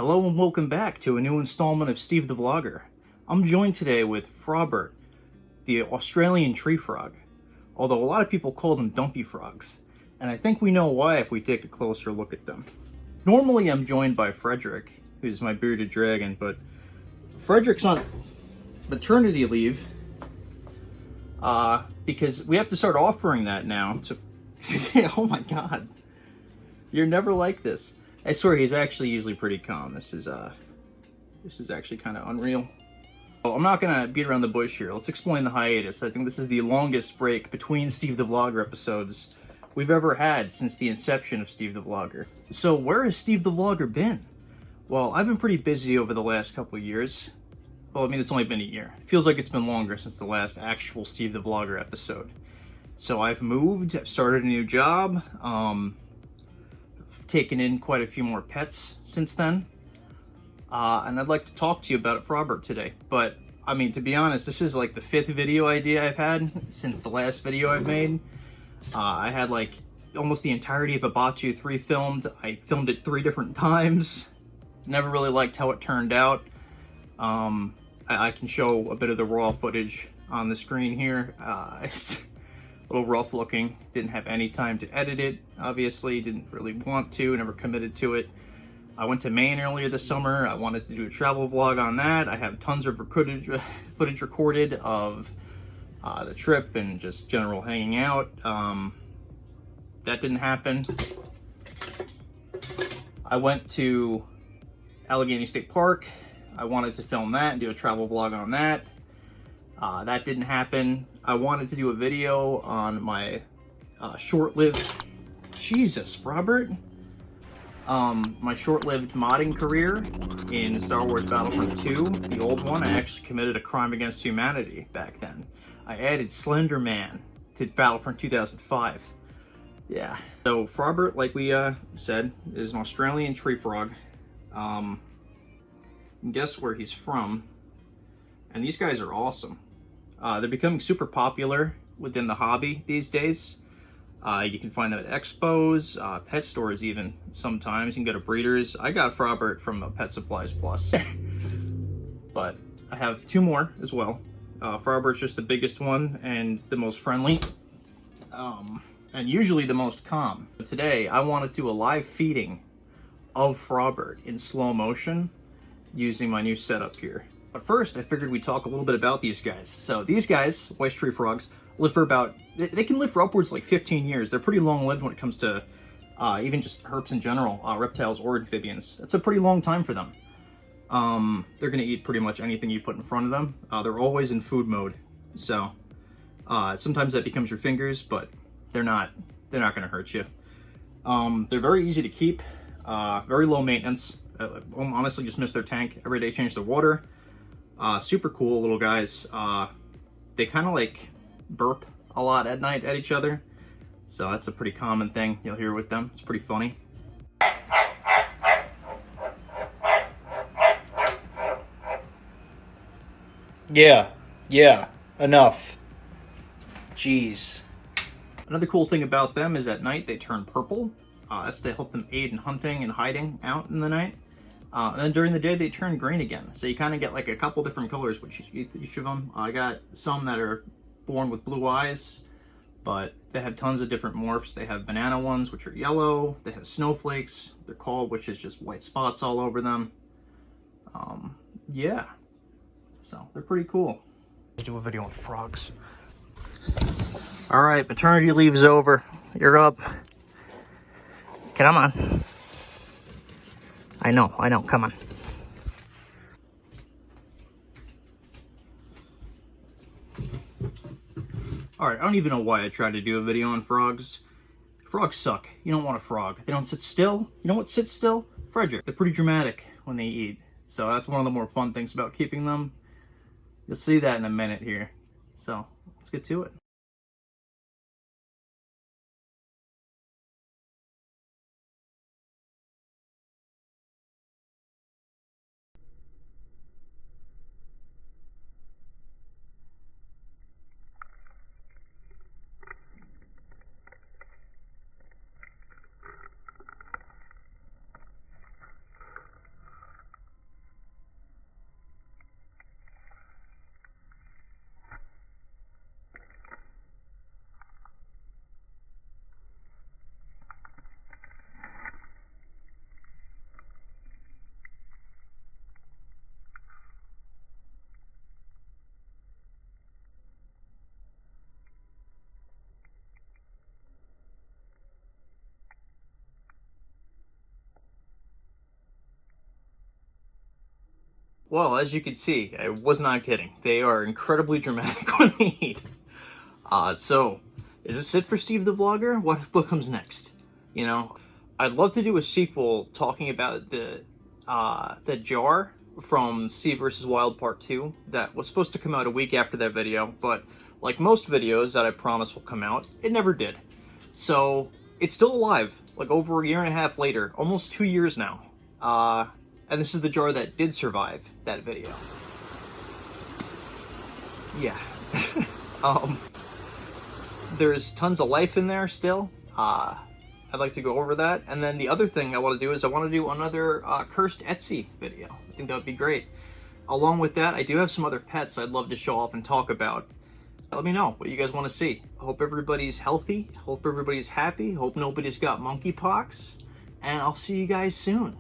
Hello and welcome back to a new installment of Steve the Vlogger. I'm joined today with Frobert, the Australian tree frog, although a lot of people call them dumpy frogs, and I think we know why if we take a closer look at them. Normally I'm joined by Frederick, who's my bearded dragon, but Frederick's on maternity leave because we have to start offering that now to... Oh my god. You're never like this. I swear he's actually usually pretty calm. This is actually kind of unreal. Well, I'm not gonna beat around the bush here. Let's explain the hiatus. I think this is the longest break between Steve the Vlogger episodes we've ever had since the inception of Steve the Vlogger. So where has Steve the Vlogger been? Well, I've been pretty busy over the last couple of years. Well, I mean, it's only been a year. It feels like it's been longer since the last actual Steve the Vlogger episode. So I've moved, I've started a new job, taken in quite a few more pets since then, and I'd like to talk to you about it, Frobert, today. But I mean, to be honest, this is like the 5th video idea I've had since the last video I've made. I had like almost the entirety of Abatu 3 filmed. I filmed it 3 different times. Never really liked how it turned out. I can show a bit of the raw footage on the screen here. It's a little rough looking. Didn't have any time to edit it, obviously. Didn't really want to, never committed to it. I went to Maine earlier this summer. I wanted to do a travel vlog on that. I have tons of footage recorded of the trip and just general hanging out. That didn't happen. I went to Allegheny State Park. I wanted to film that and do a travel vlog on that. That didn't happen. I wanted to do a video on my short-lived... Jesus, Robert? My short-lived modding career in Star Wars Battlefront 2, the old one. I actually committed a crime against humanity back then. I added Slender Man to Battlefront 2005. Yeah. So, Frobert, like we said, is an Australian tree frog. Guess where he's from. And these guys are awesome. They're becoming super popular within the hobby these days. You can find them at expos, pet stores even sometimes. You can go to breeders. I got Frobert from Pet Supplies Plus. But I have 2 more as well. Frobert's just the biggest one and the most friendly. And usually the most calm. But today I want to do a live feeding of Frobert in slow motion using my new setup here. But first, I figured we'd talk a little bit about these guys. So these guys, white tree frogs, live for about, they can live for upwards like 15 years. They're pretty long-lived when it comes to even just herps in general, reptiles or amphibians. It's a pretty long time for them. They're gonna eat pretty much anything you put in front of them. They're always in food mode. So sometimes that becomes your fingers, but they're not gonna hurt you. They're very easy to keep, very low maintenance. Honestly, just miss their tank. Every day change the water. Super cool little guys. They kind of like burp a lot at night at each other. So that's a pretty common thing you'll hear with them. It's pretty funny. Yeah, enough. Jeez. Another cool thing about them is at night they turn purple. That's to help them aid in hunting and hiding out in the night. And then during the day they turn green again. So you kind of get like a couple different colors with each of them. I got some that are born with blue eyes, but they have tons of different morphs. They have banana ones, which are yellow. They have snowflakes, they're called, which is just white spots all over them. Yeah, so they're pretty cool. Let's do a video on frogs. All right, maternity leave's over. You're up. Come on. I know, come on. Alright, I don't even know why I tried to do a video on frogs. Frogs suck. You don't want a frog. They don't sit still. You know what sits still? Frederick. They're pretty dramatic when they eat. So that's one of the more fun things about keeping them. You'll see that in a minute here. So, let's get to it. Well, as you can see, I was not kidding. They are incredibly dramatic when they eat. So, is this it for Steve the Vlogger? What comes next? You know, I'd love to do a sequel talking about the jar from Steve vs. Wild Part 2 that was supposed to come out a week after that video, but like most videos that I promised will come out, it never did. So, it's still alive, like over a year and a half later, almost 2 years now. And this is the jar that did survive that video. Yeah. There's tons of life in there still. I'd like to go over that. And then the other thing I want to do is I want to do another cursed Etsy video. I think that would be great. Along with that, I do have some other pets I'd love to show off and talk about. Let me know what you guys want to see. Hope everybody's healthy. Hope everybody's happy. Hope nobody's got monkeypox. And I'll see you guys soon.